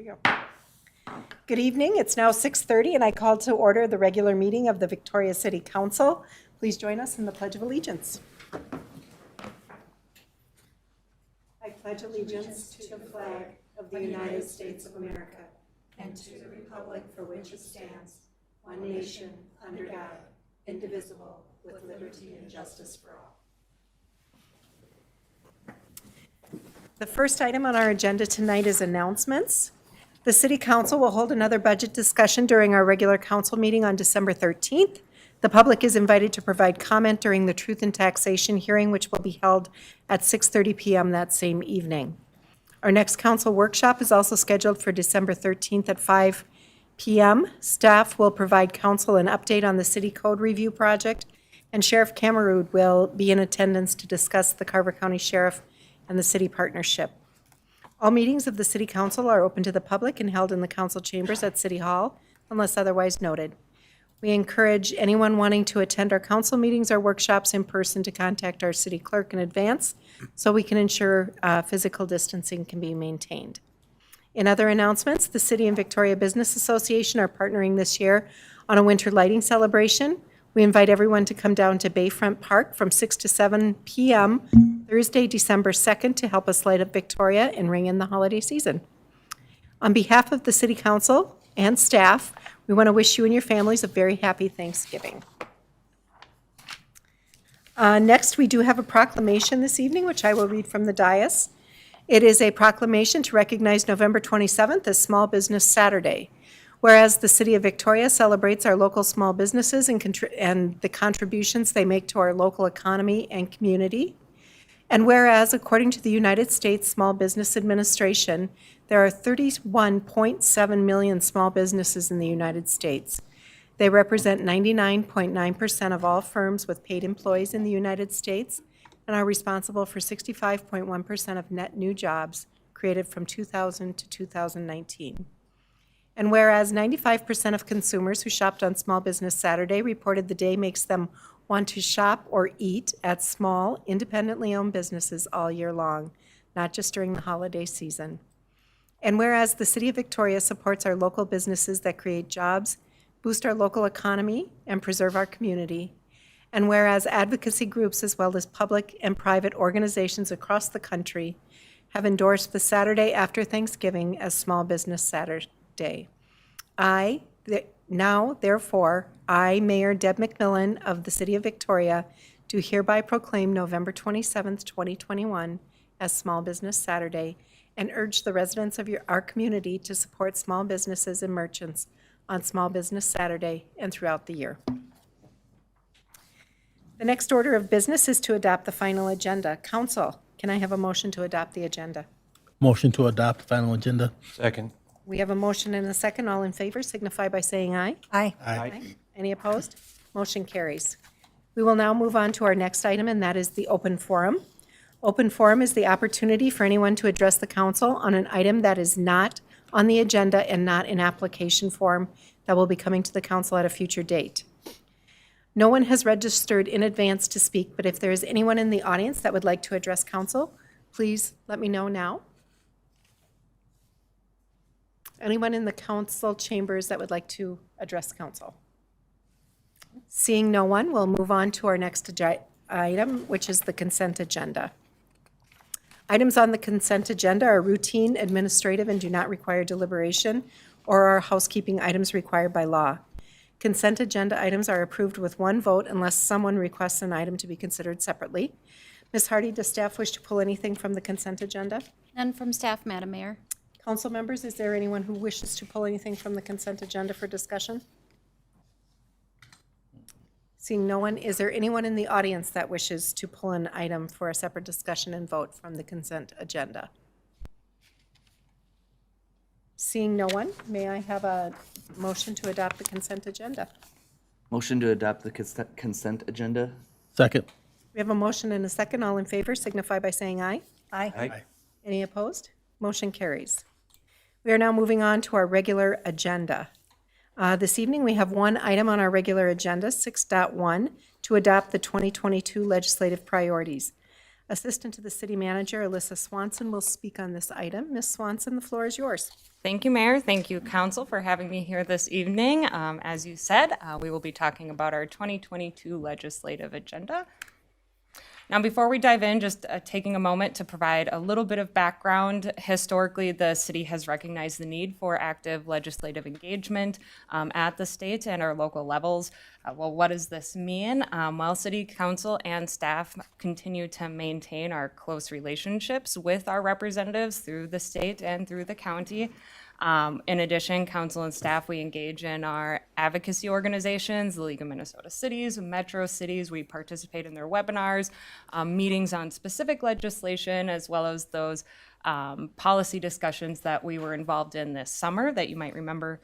we go. Good evening. It's now 6:30, and I call to order the regular meeting of the Victoria City Council. Please join us in the Pledge of Allegiance. I pledge allegiance to the flag of the United States of America and to the republic for which it stands, one nation, under God, indivisible, with liberty and justice for all. The first item on our agenda tonight is announcements. The City Council will hold another budget discussion during our regular council meeting on December 13th. The public is invited to provide comment during the Truth in Taxation hearing, which will be held at 6:30 p.m. that same evening. Our next council workshop is also scheduled for December 13th at 5 p.m. Staff will provide council an update on the City Code Review Project, and Sheriff Cameroon will be in attendance to discuss the Carver County Sheriff and the City Partnership. All meetings of the City Council are open to the public and held in the council chambers at City Hall, unless otherwise noted. We encourage anyone wanting to attend our council meetings or workshops in person to contact our city clerk in advance so we can ensure physical distancing can be maintained. In other announcements, the City and Victoria Business Association are partnering this year on a winter lighting celebration. We invite everyone to come down to Bayfront Park from 6 to 7 p.m. Thursday, December 2nd, to help us light up Victoria and ring in the holiday season. On behalf of the City Council and staff, we want to wish you and your families a very happy Thanksgiving. Next, we do have a proclamation this evening, which I will read from the dais. It is a proclamation to recognize November 27th as Small Business Saturday. Whereas the City of Victoria celebrates our local small businesses and the contributions they make to our local economy and community. And whereas, according to the United States Small Business Administration, there are 31.7 million small businesses in the United States. They represent 99.9% of all firms with paid employees in the United States and are responsible for 65.1% of net new jobs created from 2000 to 2019. And whereas 95% of consumers who shopped on Small Business Saturday reported the day makes them want to shop or eat at small, independently owned businesses all year long, not just during the holiday season. And whereas the City of Victoria supports our local businesses that create jobs, boost our local economy, and preserve our community. And whereas advocacy groups as well as public and private organizations across the country have endorsed the Saturday after Thanksgiving as Small Business Saturday. Therefore, I, Mayor Deb McMillan of the City of Victoria, do hereby proclaim November 27th, 2021 as Small Business Saturday and urge the residents of our community to support small businesses and merchants on Small Business Saturday and throughout the year. The next order of business is to adopt the final agenda. Council, can I have a motion to adopt the agenda? Motion to adopt the final agenda. Second. We have a motion and a second. All in favor signify by saying aye. Aye. Aye. Any opposed? Motion carries. We will now move on to our next item, and that is the open forum. Open forum is the opportunity for anyone to address the council on an item that is not on the agenda and not in application form that will be coming to the council at a future date. No one has registered in advance to speak, but if there is anyone in the audience that would like to address council, please let me know now. Anyone in the council chambers that would like to address council? Seeing no one, we'll move on to our next item, which is the consent agenda. Items on the consent agenda are routine, administrative, and do not require deliberation, or are housekeeping items required by law. Consent agenda items are approved with one vote unless someone requests an item to be considered separately. Ms. Hardy, does staff wish to pull anything from the consent agenda? None from staff, Madam Mayor. Council members, is there anyone who wishes to pull anything from the consent agenda for discussion? Seeing no one, is there anyone in the audience that wishes to pull an item for a separate discussion and vote from the consent agenda? Seeing no one, may I have a motion to adopt the consent agenda? Motion to adopt the consent agenda. Second. We have a motion and a second. All in favor signify by saying aye. Aye. Any opposed? Motion carries. We are now moving on to our regular agenda. This evening, we have one item on our regular agenda, 6.1, to adopt the 2022 legislative priorities. Assistant to the City Manager, Alyssa Swanson, will speak on this item. Ms. Swanson, the floor is yours. Thank you, Mayor. Thank you, Council, for having me here this evening. As you said, we will be talking about our 2022 legislative agenda. Now, before we dive in, just taking a moment to provide a little bit of background. Historically, the city has recognized the need for active legislative engagement at the state and our local levels. Well, what does this mean? Well, City Council and staff continue to maintain our close relationships with our representatives through the state and through the county. In addition, council and staff, we engage in our advocacy organizations, the League of Minnesota Cities, Metro Cities. We participate in their webinars, meetings on specific legislation, as well as those policy discussions that we were involved in this summer that you might remember.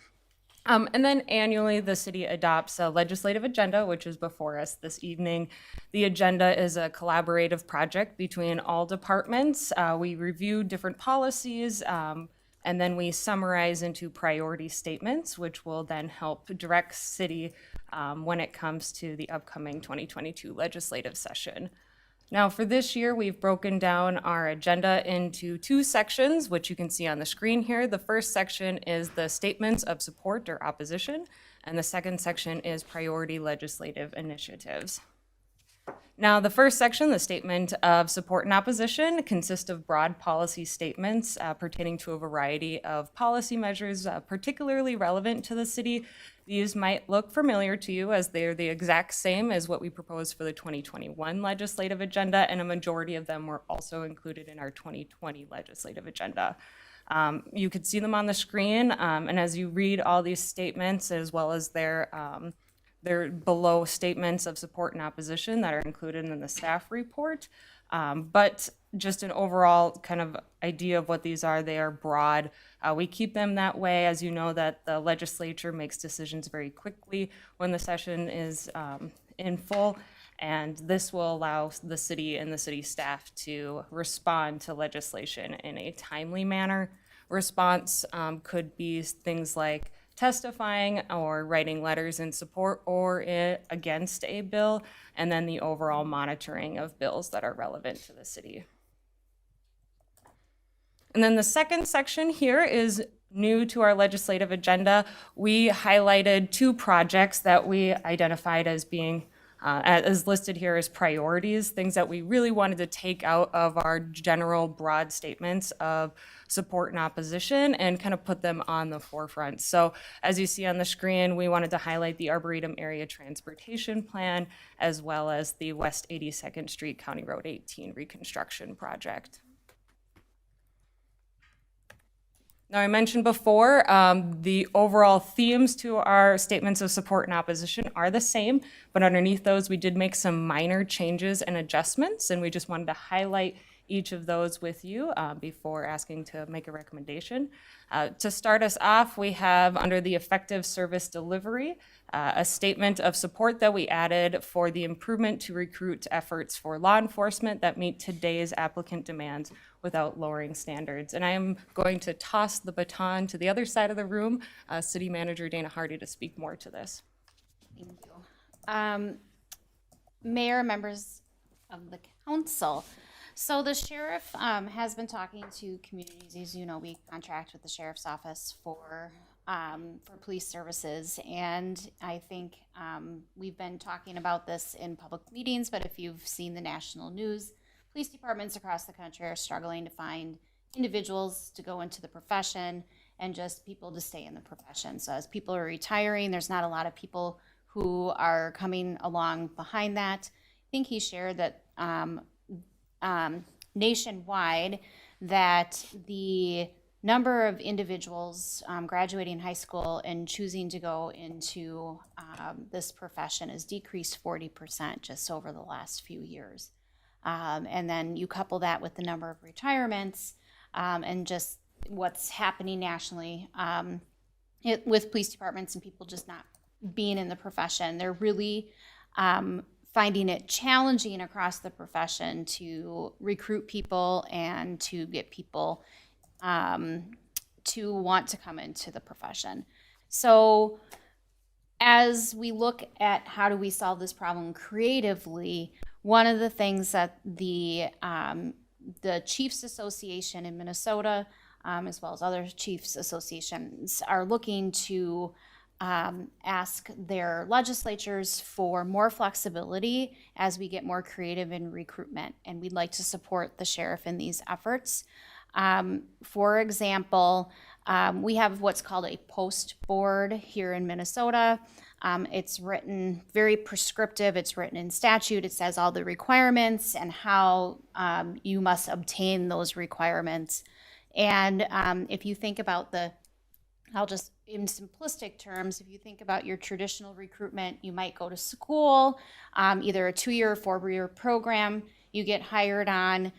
And then annually, the city adopts a legislative agenda, which is before us this evening. The agenda is a collaborative project between all departments. We review different policies, and then we summarize into priority statements, which will then help direct city when it comes to the upcoming 2022 legislative session. Now, for this year, we've broken down our agenda into two sections, which you can see on the screen here. The first section is the statements of support or opposition, and the second section is priority legislative initiatives. Now, the first section, the statement of support and opposition, consists of broad policy statements pertaining to a variety of policy measures, particularly relevant to the city. These might look familiar to you as they're the exact same as what we proposed for the 2021 legislative agenda, and a majority of them were also included in our 2020 legislative agenda. You could see them on the screen, and as you read all these statements, as well as their below statements of support and opposition that are included in the staff report. But just an overall kind of idea of what these are, they are broad. We keep them that way, as you know, that the legislature makes decisions very quickly when the session is in full. And this will allow the city and the city staff to respond to legislation in a timely manner. Response could be things like testifying or writing letters in support or against a bill, and then the overall monitoring of bills that are relevant to the city. And then the second section here is new to our legislative agenda. We highlighted two projects that we identified as being as listed here as priorities, things that we really wanted to take out of our general broad statements of support and opposition and kind of put them on the forefront. So as you see on the screen, we wanted to highlight the Arboretum Area Transportation Plan, as well as the West 82nd Street County Road 18 reconstruction project. Now, I mentioned before, the overall themes to our statements of support and opposition are the same, but underneath those, we did make some minor changes and adjustments, and we just wanted to highlight each of those with you before asking to make a recommendation. To start us off, we have under the effective service delivery, a statement of support that we added for the improvement to recruit efforts for law enforcement that meet today's applicant demands without lowering standards. And I am going to toss the baton to the other side of the room, City Manager Dana Hardy, to speak more to this. Thank you. Mayor, members of the council. So the sheriff has been talking to communities. As you know, we contract with the sheriff's office for police services, and I think we've been talking about this in public meetings, but if you've seen the national news, police departments across the country are struggling to find individuals to go into the profession and just people to stay in the profession. So as people are retiring, there's not a lot of people who are coming along behind that. I think he shared that nationwide that the number of individuals graduating high school and choosing to go into this profession has decreased 40% just over the last few years. And then you couple that with the number of retirements and just what's happening nationally with police departments and people just not being in the profession. They're really finding it challenging across the profession to recruit people and to get people to want to come into the profession. So as we look at how do we solve this problem creatively, One of the things that the Chiefs Association in Minnesota, as well as other Chiefs Associations, are looking to ask their legislatures for more flexibility as we get more creative in recruitment, and we'd like to support the sheriff in these efforts. For example, we have what's called a post board here in Minnesota. It's written very prescriptive. It's written in statute. It says all the requirements and how you must obtain those requirements. And if you think about I'll just, in simplistic terms, if you think about your traditional recruitment, you might go to school, either a 2-year or 4-year program. You get hired on.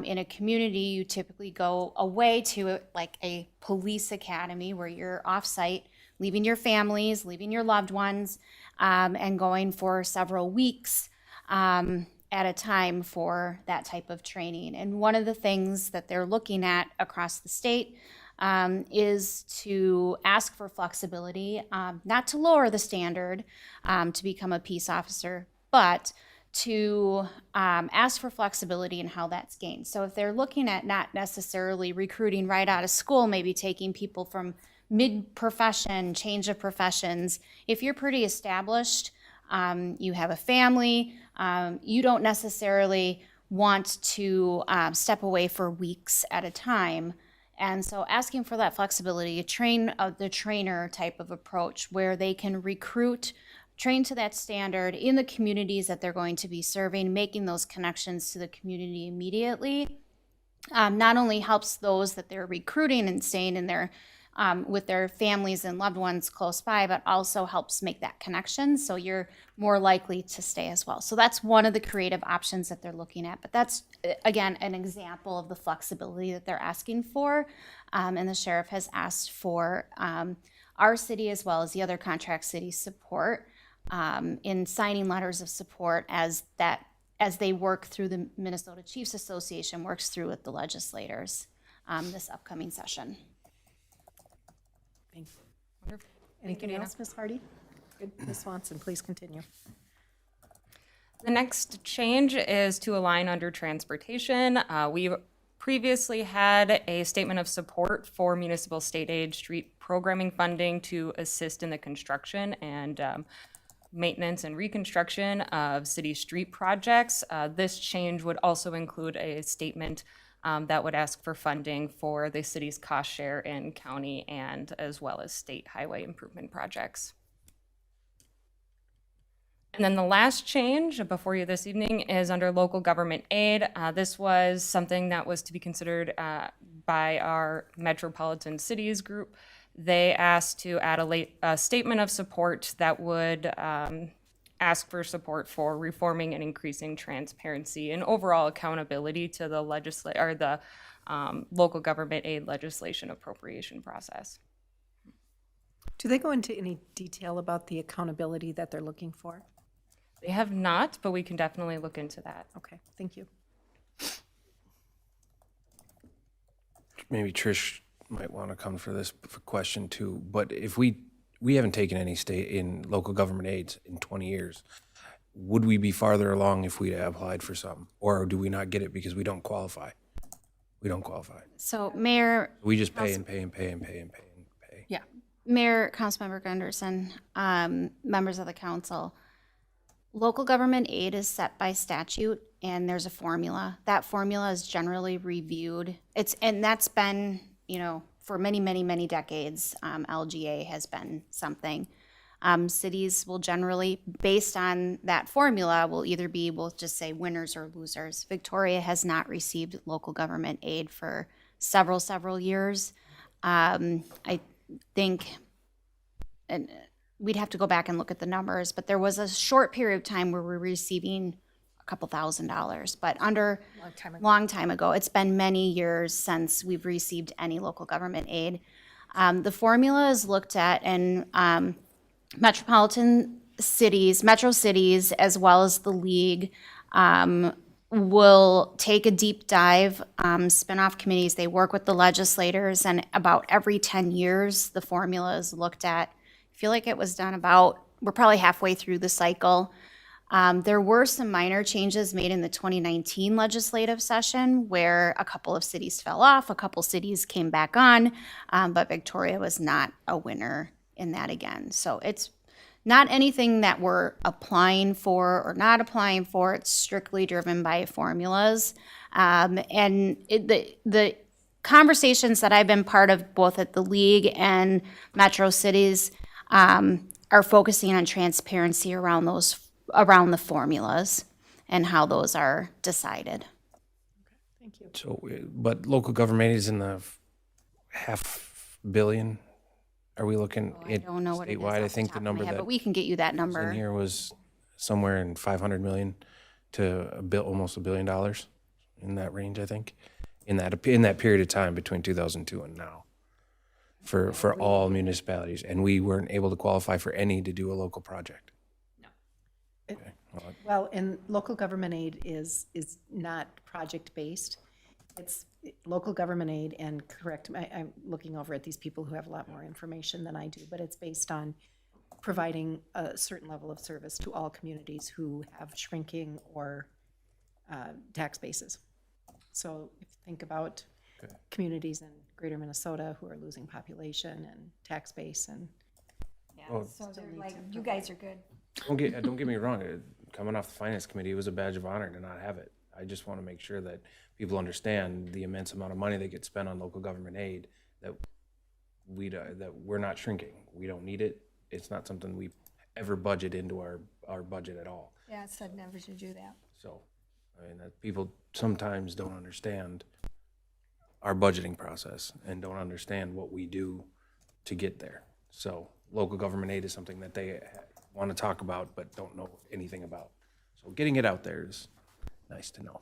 In a community, you typically go away to like a police academy where you're off-site, leaving your families, leaving your loved ones, and going for several weeks at a time for that type of training. And one of the things that they're looking at across the state is to ask for flexibility, not to lower the standard to become a peace officer, but to ask for flexibility in how that's gained. So if they're looking at not necessarily recruiting right out of school, maybe taking people from mid-profession, change of professions, if you're pretty established, you have a family, you don't necessarily want to step away for weeks at a time. And so asking for that flexibility, train the trainer type of approach where they can recruit, train to that standard in the communities that they're going to be serving, making those connections to the community immediately, not only helps those that they're recruiting and staying in their with their families and loved ones close by, but also helps make that connection, so you're more likely to stay as well. So that's one of the creative options that they're looking at, but that's, again, an example of the flexibility that they're asking for, and the sheriff has asked for our city as well as the other contract cities support in signing letters of support as they work through, the Minnesota Chiefs Association works through with the legislators this upcoming session. Thank you. Anything else, Ms. Hardy? Good. Ms. Swanson, please continue. The next change is to align under transportation. We previously had a statement of support for municipal state aid street programming funding to assist in the construction and maintenance and reconstruction of city street projects. This change would also include a statement that would ask for funding for the city's cost share in county and as well as state highway improvement projects. And then the last change before you this evening is under local government aid. This was something that was to be considered by our metropolitan cities group. They asked to add a statement of support that would ask for support for reforming and increasing transparency and overall accountability to the local government aid legislation appropriation process. Do they go into any detail about the accountability that they're looking for? They have not, but we can definitely look into that. Okay, thank you. Maybe Trish might want to come for this question too, but if we haven't taken any state in local government aids in 20 years, would we be farther along if we applied for some? Or do we not get it because we don't qualify? We don't qualify. So Mayor, We just pay and pay and pay and pay and pay and pay. yeah, Mayor, Councilmember Gunderson, members of the council, local government aid is set by statute and there's a formula. That formula is generally reviewed. And that's been, for many, many, many decades, LGA has been something. Cities will generally, based on that formula, will either be, we'll just say winners or losers. Victoria has not received local government aid for several years. I think, and we'd have to go back and look at the numbers, but there was a short period of time where we're receiving a couple $1,000s, but long time ago. It's been many years since we've received any local government aid. The formula is looked at in metropolitan cities, metro cities, as well as the league, will take a deep dive, spin-off committees. They work with the legislators, and about every 10 years, the formula is looked at. I feel like it was done we're probably halfway through the cycle. There were some minor changes made in the 2019 legislative session where a couple of cities fell off, a couple cities came back on, but Victoria was not a winner in that again. So it's not anything that we're applying for or not applying for. It's strictly driven by formulas. The conversations that I've been part of both at the league and Metro Cities are focusing on transparency around the formulas and how those are decided. Thank you. So, but local government is in the $500 million. Are we looking I don't know what it is statewide? I off the think top the of my number head, that but we can get you that in number. here was somewhere in 500 million to almost $1 billion, in that range, I think, in that period of time between 2002 and now, for all municipalities, and we weren't able to qualify for any to do a local project. Well, and local government aid is not project-based. It's local government aid, and correct, I'm looking over at these people who have a lot more information than I do, but it's based on providing a certain level of service to all communities who have shrinking or tax bases. So if you think about communities in greater Minnesota who are losing population and tax base, and So they're like, you guys are good. Don't get me wrong. Coming off the finance committee, it was a badge of honor to not have it. I just want to make sure that people understand the immense amount of money that gets spent on local government aid, that we're not shrinking. We don't need it. It's not something we ever budget into our budget at all. Yeah, it said never to do that. So, I mean, that people sometimes don't understand our budgeting process and don't understand what we do to get there. So local government aid is something that they want to talk about but don't know anything about. So getting it out there is nice to know.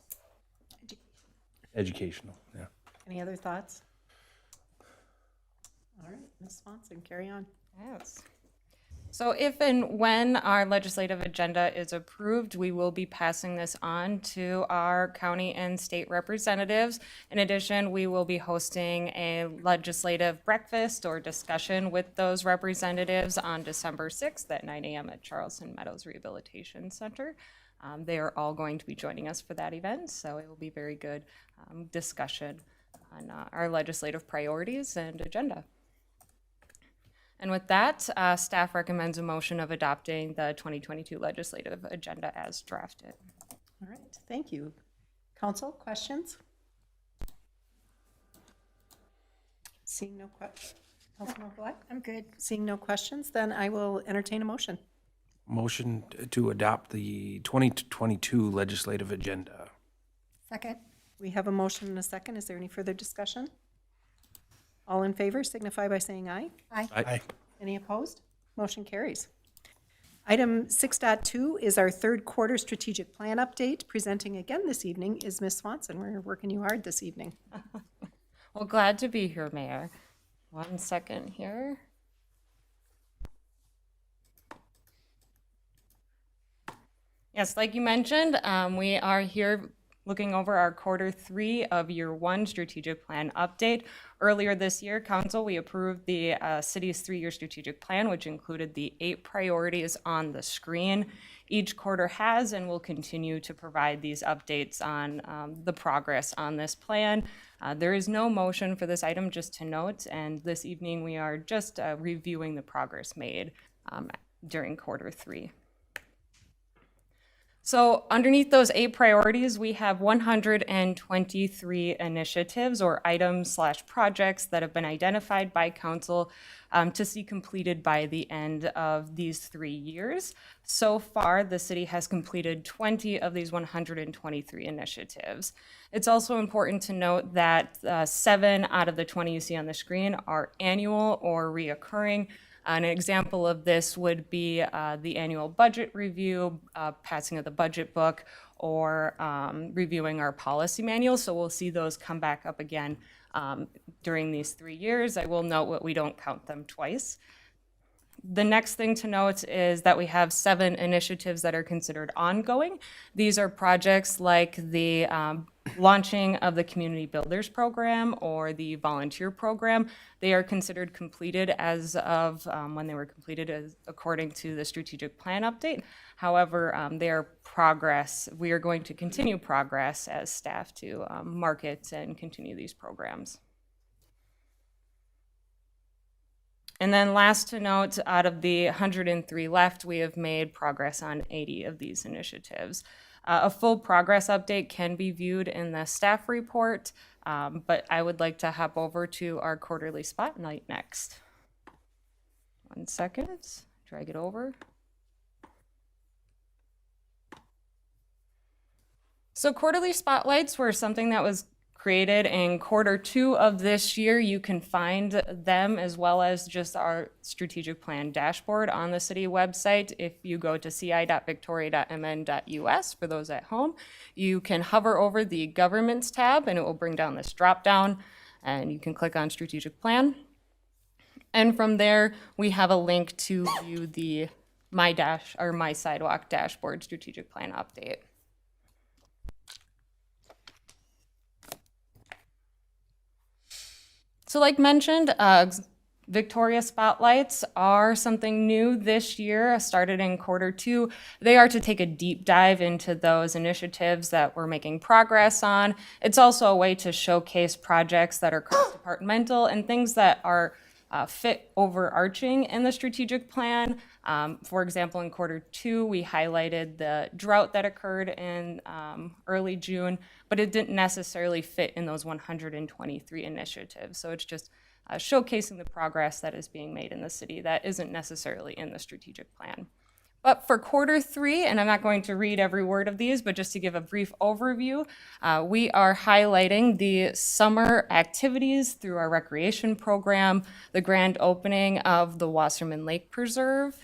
Educational, yeah. any other thoughts? All right, Ms. Swanson, carry on. Yes. So if and when our legislative agenda is approved, we will be passing this on to our county and state representatives. In addition, we will be hosting a legislative breakfast or discussion with those representatives on December 6th at 9 a.m. at Charleston Meadows Rehabilitation Center. They are all going to be joining us for that event, so it will be very good discussion on our legislative priorities and agenda. And with that, staff recommends a motion of adopting the 2022 legislative agenda as drafted. All right, thank you. Council, questions? Seeing no questions. Councilmember Black? I'm good. Seeing no questions, then I will entertain a motion. Motion to adopt the 2022 legislative agenda. Second. We have a motion and a second. Is there any further discussion? All in favor signify by saying aye. Aye. Aye. Any opposed? Motion carries. Item 6.2 is our third quarter strategic plan update. Presenting again this evening is Ms. Swanson. We're working you hard this evening. Well, glad to be here, Mayor. 1 second here. Yes, like you mentioned, we are here looking over our Q3 of Year 1 strategic plan update. Earlier this year, Council, we approved the city's 3-year strategic plan, which included the 8 priorities on the screen. Each quarter has and will continue to provide these updates on the progress on this plan. There is no motion for this item, just to note, and this evening we are just reviewing the progress made during Q3. So underneath those 8 priorities, we have 123 initiatives or items/projects that have been identified by council to see completed by the end of these 3 years. So far, the city has completed 20 of these 123 initiatives. It's also important to note that 7 out of the 20 you see on the screen are annual or reoccurring. An example of this would be the annual budget review, passing of the budget book, or reviewing our policy manual. So we'll see those come back up again during these 3 years. I will note that we don't count them twice. The next thing to note is that we have 7 initiatives that are considered ongoing. These are projects like the launching of the Community Builders Program or the Volunteer Program. They are considered completed as of when they were completed according to the strategic plan update. However, they are progress. We are going to continue progress as staff to market and continue these programs. And then last to note, out of the 103 left, we have made progress on 80 of these initiatives. A full progress update can be viewed in the staff report, but I would like to hop over to our quarterly spotlight next. 1 second, drag it over. So quarterly spotlights were something that was created in Q2 of this year. You can find them as well as just our strategic plan dashboard on the city website. If you go to ci.victoria.mn.us, for those at home, you can hover over the governments tab and it will bring down this drop down and you can click on strategic plan. And from there, we have a link to view the My Sidewalk dashboard strategic plan update. So like mentioned, Victoria Spotlights are something new this year, started in Q2. They are to take a deep dive into those initiatives that we're making progress on. It's also a way to showcase projects that are cross-departmental and things that are fit overarching in the strategic plan. For example, in Q2, we highlighted the drought that occurred in early June, but it didn't necessarily fit in those 123 initiatives. So it's just showcasing the progress that is being made in the city that isn't necessarily in the strategic plan. But for Q3, and I'm not going to read every word of these, but just to give a brief overview, we are highlighting the summer activities through our recreation program, the grand opening of the Wasserman Lake Preserve.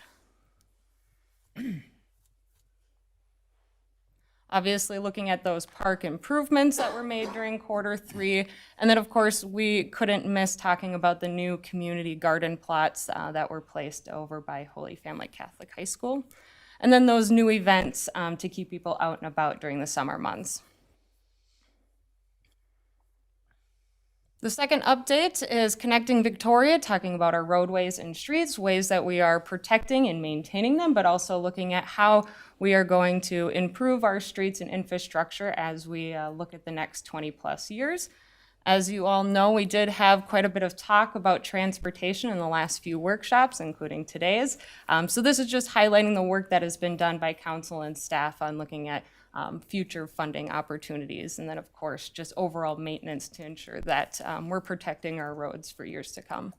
Obviously looking at those park improvements that were made during Q3. And then of course, we couldn't miss talking about the new community garden plots that were placed over by Holy Family Catholic High School. And then those new events to keep people out and about during the summer months. The second update is Connecting Victoria, talking about our roadways and streets, ways that we are protecting and maintaining them, but also looking at how we are going to improve our streets and infrastructure as we look at the next 20 plus years. As you all know, we did have quite a bit of talk about transportation in the last few workshops, including today's. So this is just highlighting the work that has been done by council and staff on looking at future funding opportunities, and then of course just overall maintenance to ensure that we're protecting our roads for years to come.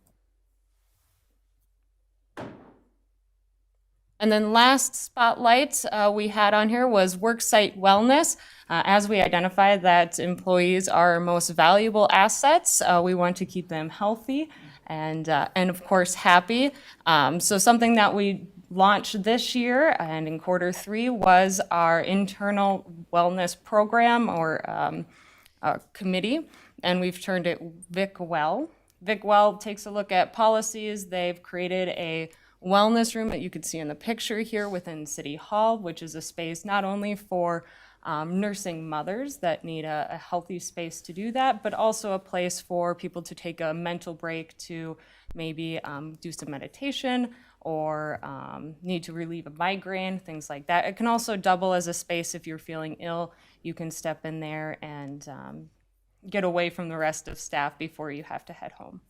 And then last spotlight we had on here was Worksite Wellness. As we identify that employees are our most valuable assets, we want to keep them healthy and of course happy. So something that we launched this year and in Q3 was our internal wellness program or committee, and we've turned it VicWell. VicWell takes a look at policies. They've created a wellness room that you can see in the picture here within City Hall, which is a space not only for nursing mothers that need a healthy space to do that, but also a place for people to take a mental break to maybe do some meditation or need to relieve a migraine, things like that. It can also double as a space if you're feeling ill. You can step in there and get away from the rest of staff before you have to head home.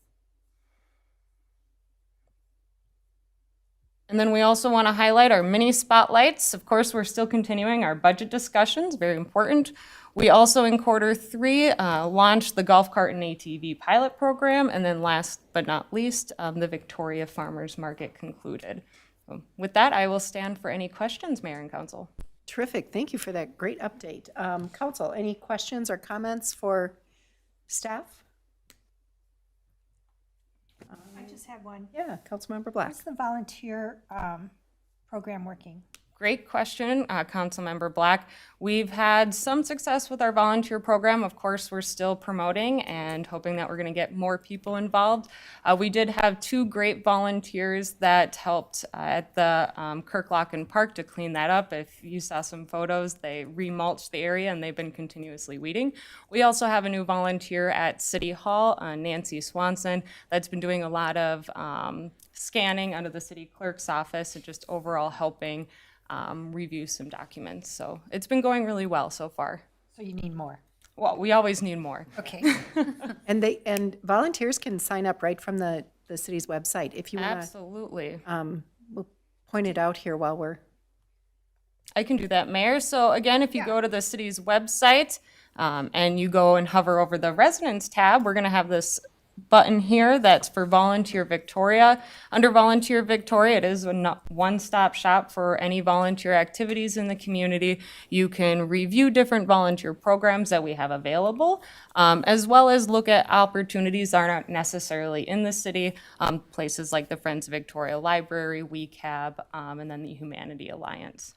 And then we also want to highlight our mini spotlights. Of course, we're still continuing our budget discussions, very important. We also in Q3 launched the golf cart and ATV pilot program, and then last but not least, the Victoria Farmers Market concluded. So with that, I will stand for any questions, Mayor and Council. Terrific. Thank you for that great update. Council, any questions or comments for staff? I just have one. Yeah, Councilmember Black. How's the volunteer program working? Great question, Councilmember Black. We've had some success with our volunteer program. Of course, we're still promoting and hoping that we're going to get more people involved. We did have 2 great volunteers that helped at the Kirklocken Park to clean that up. If you saw some photos, they remulched the area and they've been continuously weeding. We also have a new volunteer at City Hall, Nancy Swanson, that's been doing a lot of scanning under the city clerk's office and just overall helping review some documents. So it's been going really well so far. So you need more. Well, we always need more. Okay. And volunteers can sign up right from the city's website. If you want to, Absolutely. we'll point it out here while we're, I can do that, Mayor. So again, if you go to the city's website and you go and hover over the residents tab, we're going to have this button here that's for Volunteer Victoria. Under Volunteer Victoria, it is a one-stop shop for any volunteer activities in the community. You can review different volunteer programs that we have available, as well as look at opportunities that aren't necessarily in the city, places like the Friends of Victoria Library, WeCab, and then the Humanity Alliance.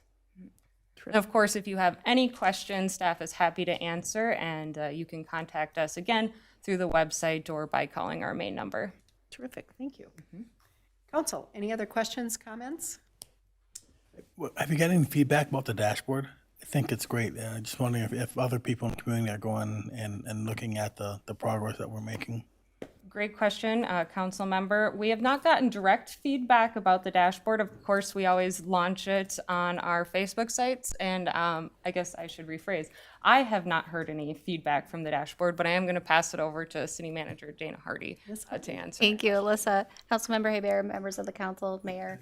And of course, if you have any questions, staff is happy to answer, and you can contact us again through the website or by calling our main number. terrific, thank you. Council, any other questions, comments? Have you got any feedback about the dashboard? I think it's great. Just wondering if other people in the community are going and looking at the progress that we're making. Great question, council member. We have not gotten direct feedback about the dashboard. Of course, we always launch it on our Facebook sites, and I guess I should rephrase. I have not heard any feedback from the dashboard, but I am going to pass it over to City Manager Dana Hardy to answer. Thank you, Alyssa. Councilmember Hebert, members of the council, mayor.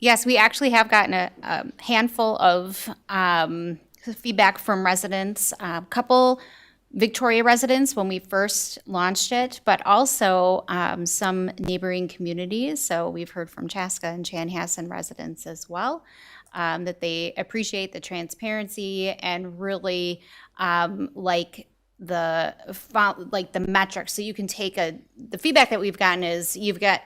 Yes, we actually have gotten a handful of feedback from residents, a couple Victoria residents when we first launched it, but also some neighboring communities. So we've heard from Chaska and Chanhassen residents as well, that they appreciate the transparency and really like the metrics. So you can take the feedback that we've gotten is you've got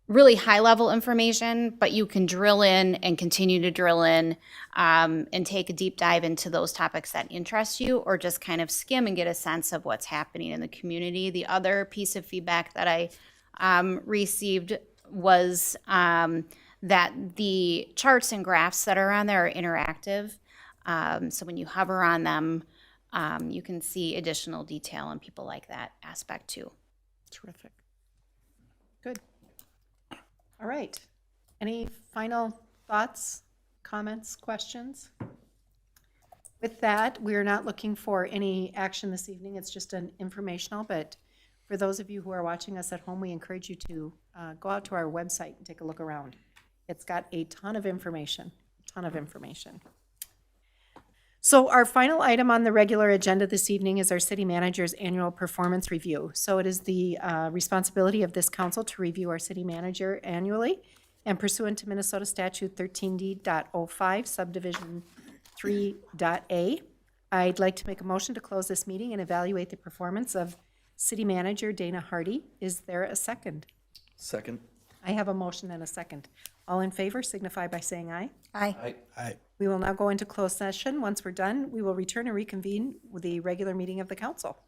really high level information, but you can drill in and continue to drill in and take a deep dive into those topics that interest you, or just kind of skim and get a sense of what's happening in the community. The other piece of feedback that I received was that the charts and graphs that are on there are interactive. So when you hover on them, you can see additional detail, and people like that aspect too. Terrific. Good. All right. Any final thoughts, comments, questions? With that, we are not looking for any action this evening. It's just an informational, but for those of you who are watching us at home, we encourage you to go out to our website and take a look around. It's got a ton of information, So our final item on the regular agenda this evening is our city manager's annual performance review. So it is the responsibility of this council to review our city manager annually, and pursuant to Minnesota Statute 13D.05, subdivision 3.A, I'd like to make a motion to close this meeting and evaluate the performance of city manager Dana Hardy. Is there a second? Second. I have a motion and a second. All in favor signify by saying aye. Aye. We will now go into closed session. Once we're done, we will return and reconvene with the regular meeting of the council.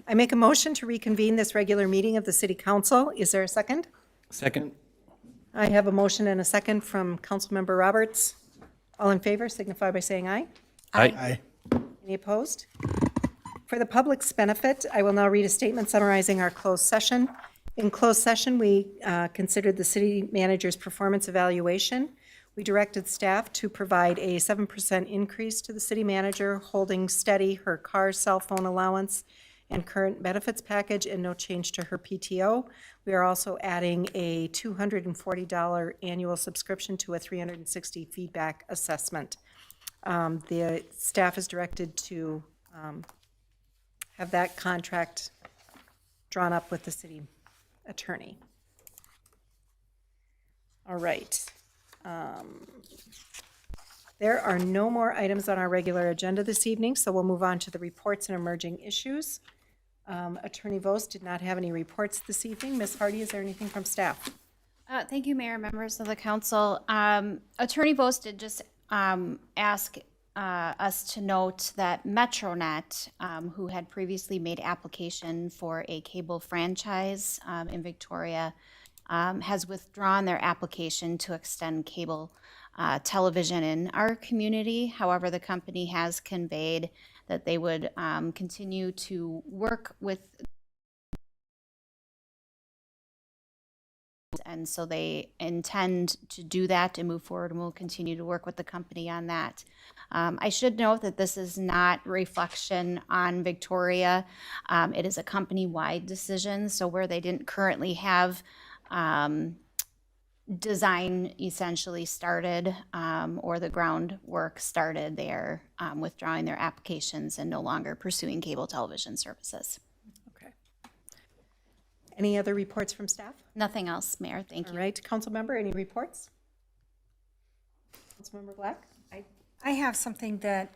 I make a motion to reconvene this regular meeting of the City Council. Is there a second? Second? I have a motion and a second from Councilmember Roberts. All in favor signify by saying aye. Aye. Any opposed? For the public's benefit, I will now read a statement summarizing our closed session. In closed session, we considered the city manager's performance evaluation. We directed staff to provide a 7% increase to the city manager, holding steady her car, cell phone allowance, and current benefits package, and no change to her PTO. We are also adding a $240 annual subscription to a 360 feedback assessment. The staff is directed to have that contract drawn up with the city attorney. All right. There are no more items on our regular agenda this evening, so we'll move on to the reports and emerging issues. Attorney Vos did not have any reports this evening. Ms. Hardy, is there anything from staff? Thank you, Mayor, members of the council. Attorney Vos did just ask us to note that MetroNet, who had previously made application for a cable franchise in Victoria, has withdrawn their application to extend cable television in our community. However, the company has conveyed that they would continue to work with, and so they intend to do that and move forward, and we'll continue to work with the company on that. I should note that this is not reflection on Victoria. It is a company-wide decision, so where they didn't currently have design essentially started, or the groundwork started, they're withdrawing their applications and no longer pursuing cable television services. Okay. Any other reports from staff? Nothing else, Mayor, thank All you. right, council member, any reports? Councilmember Black? I have something that,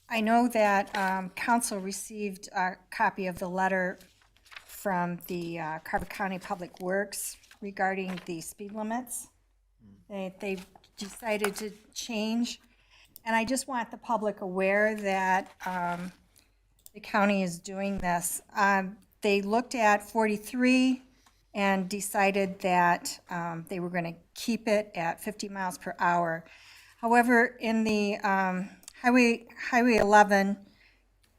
I know that council received a copy of the letter from the Carver County Public Works regarding the speed limits. They've decided to change, and I just want the public aware that the county is doing this. They looked at 43 and decided that they were going to keep it at 50 miles per hour. However, in the Highway 11,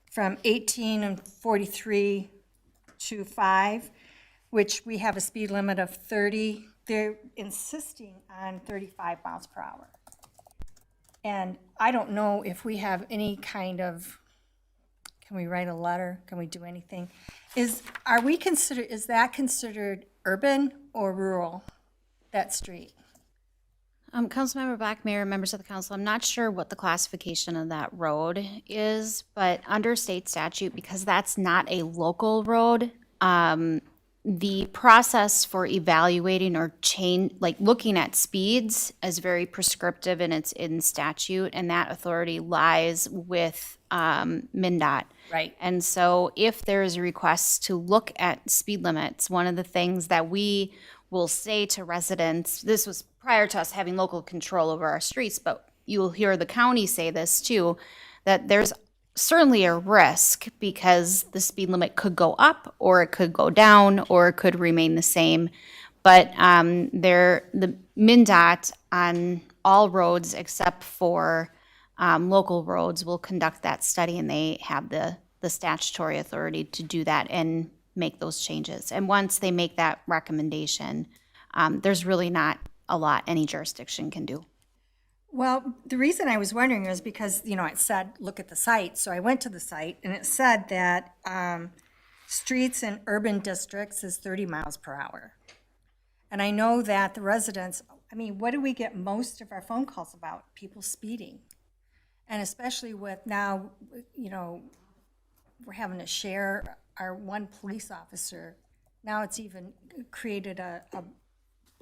from 18 and 43 to 5, which we have a speed limit of 30, they're insisting on 35 miles per hour. And I don't know if we have any kind of, can we write a letter? Can we do anything? Is that considered urban or rural, that street? Councilmember Black, Mayor, members of the council, I'm not sure what the classification of that road is, but under state statute, because that's not a local road, the process for evaluating or looking at speeds is very prescriptive, and it's in statute, and that authority lies with MnDOT. Right. And so if there is a request to look at speed limits, one of the things that we will say to residents, this was prior to us having local control over our streets, but you'll hear the county say this too, that there's certainly a risk because the speed limit could go up or it could go down or it could remain the same. But the MnDOT on all roads except for local roads will conduct that study, and they have the statutory authority to do that and make those changes. And once they make that recommendation, there's really not a lot any jurisdiction can do. Well, the reason I was wondering is because, it said, look at the site. So I went to the site, and it said that streets in urban districts is 30 miles per hour. And I know that the residents, what do we get most of our phone calls about? People speeding. And especially with now, we're having to share our one police officer. Now it's even created a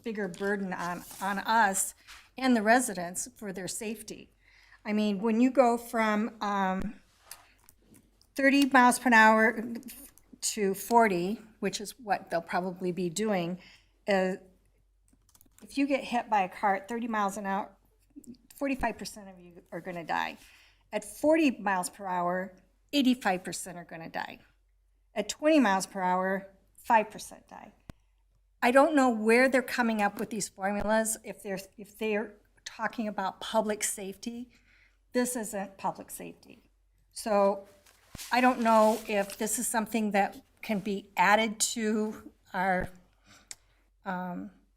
bigger burden on us and the residents for their safety. When you go from 30 miles per hour to 40, which is what they'll probably be doing, if you get hit by a car at 30 miles an hour, 45% of you are going to die. At 40 miles per hour, 85% are going to die. At 20 miles per hour, 5% die. I don't know where they're coming up with these formulas, if they're talking about public safety. This isn't public safety. So I don't know if this is something that can be added to our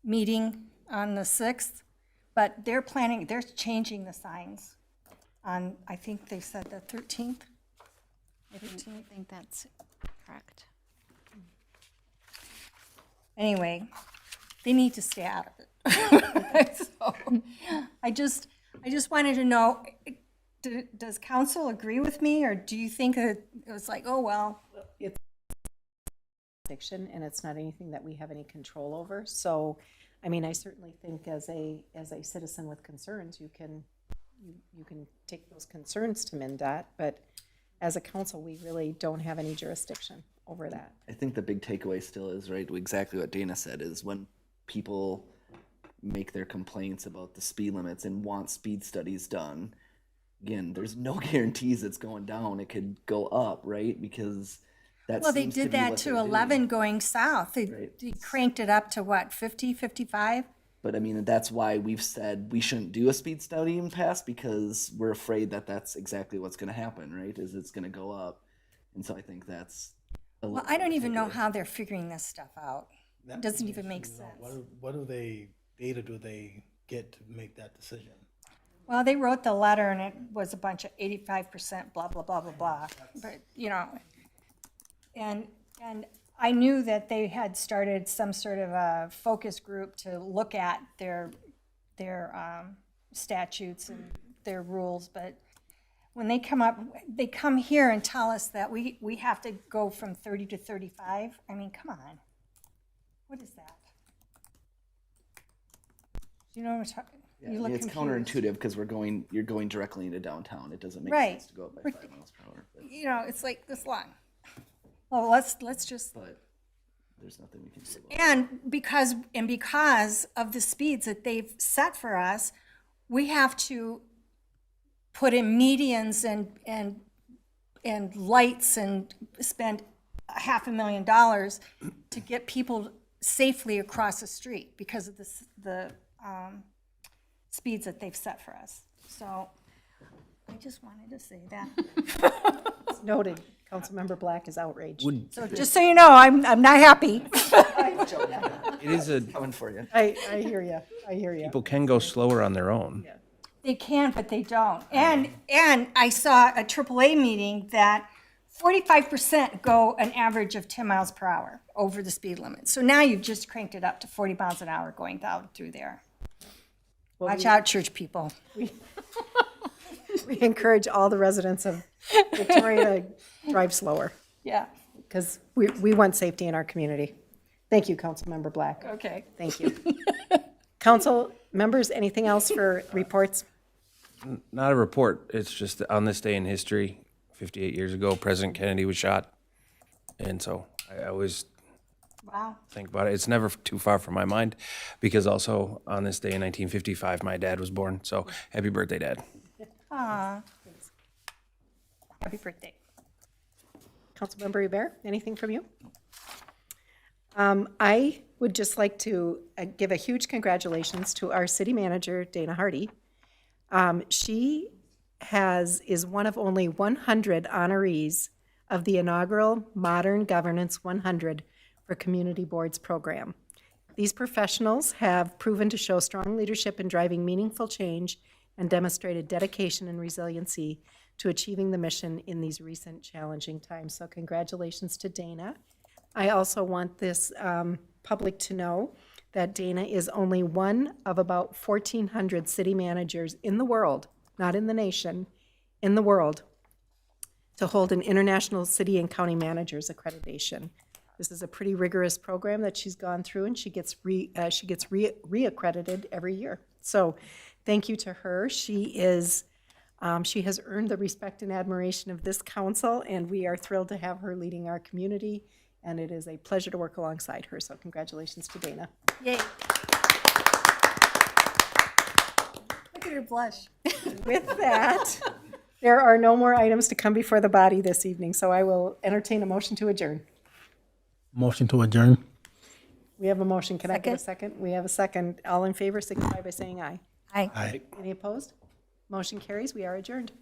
meeting on the 6th, but they're changing the signs on, I think they said the 13th. I think that's correct. Anyway, they need to stay out of it. So, I just wanted to know, does council agree with me, or do you think that it was like, oh, well? It's fiction, and it's not anything that we have any control over. So, I mean, I certainly think as a citizen with concerns, you can take those concerns to MnDOT, but as a council, we really don't have any jurisdiction over that. I think the big takeaway still is, right, exactly what Dana said, is when people make their complaints about the speed limits and want speed studies done, again, there's no guarantees it's going down. It could go up, right? Because that Well, they seems to did be that what to they're doing. 11 going south. They Right. cranked it up to what, 50, 55? But I mean, that's why we've said we shouldn't do a speed study in past, because we're afraid that that's exactly what's going to happen, right? Is it's going to go up. And so I think that's a Well, little I don't bit even know takeaway. how they're figuring this stuff out. It doesn't even make sense. Data do they get to make that decision? Well, they wrote the letter and it was a bunch of 85% blah, blah, blah, blah, blah. But, you know, and I knew that they had started some sort of a focus group to look at their statutes and their rules, but when they come here and tell us that we have to go from 30 to 35, I mean, come on. What is that? You know what I'm talking? Yeah, You I mean, look it's confused. counterintuitive because you're going directly into downtown. It doesn't make Right. sense to go up by We're- 5 miles per hour. You know, it's like this long. Well, let's just, But there's nothing we can do about it. and because of the speeds that they've set for us, we have to put in medians and lights and spend $500,000 to get people safely across the street because of the speeds that they've set for us. So I just wanted to say that. It's noted. Councilmember Black is outraged. So just so you know, I'm not happy. It is Coming for you. I hear you. I hear you. people can go slower on their own. They can, but they don't. And I saw a AAA meeting that 45% go an average of 10 miles per hour over the speed limit. So now you've just cranked it up to 40 miles an hour going down through there. Watch out, church people. We encourage all the residents of Victoria to drive slower, Yeah, because we want safety in our community. Thank you, Councilmember Black. okay. Thank you. Council members, anything else for reports? Not a report. It's just that on this day in history, 58 years ago, President Kennedy was shot. And so I always Wow. think about it. It's never too far from my mind, because also on this day in 1955, my dad was born. So happy birthday, Dad. Aw. Happy birthday. Councilmember Hubert, anything from you? I would just like to give a huge congratulations to our city manager, Dana Hardy. She is one of only 100 honorees of the inaugural Modern Governance 100 for Community Boards program. These professionals have proven to show strong leadership in driving meaningful change and demonstrated dedication and resiliency to achieving the mission in these recent challenging times. So congratulations to Dana. I also want this public to know that Dana is only one of about 1,400 city managers in the world, not in the nation, in the world, to hold an International City and County Managers Accreditation. This is a pretty rigorous program that she's gone through, and she gets reaccredited every year. So thank you to her. She has earned the respect and admiration of this council, and we are thrilled to have her leading our community, and it is a pleasure to work alongside her. So congratulations to Dana. Yay. Look at her blush. With that, There are no more items to come before the body this evening, so I will entertain a motion to adjourn. Motion to adjourn? We have a motion. Can I get a second? We have a second. All in favor signify by saying aye. Aye. Aye. Any opposed? Motion carries. We are adjourned.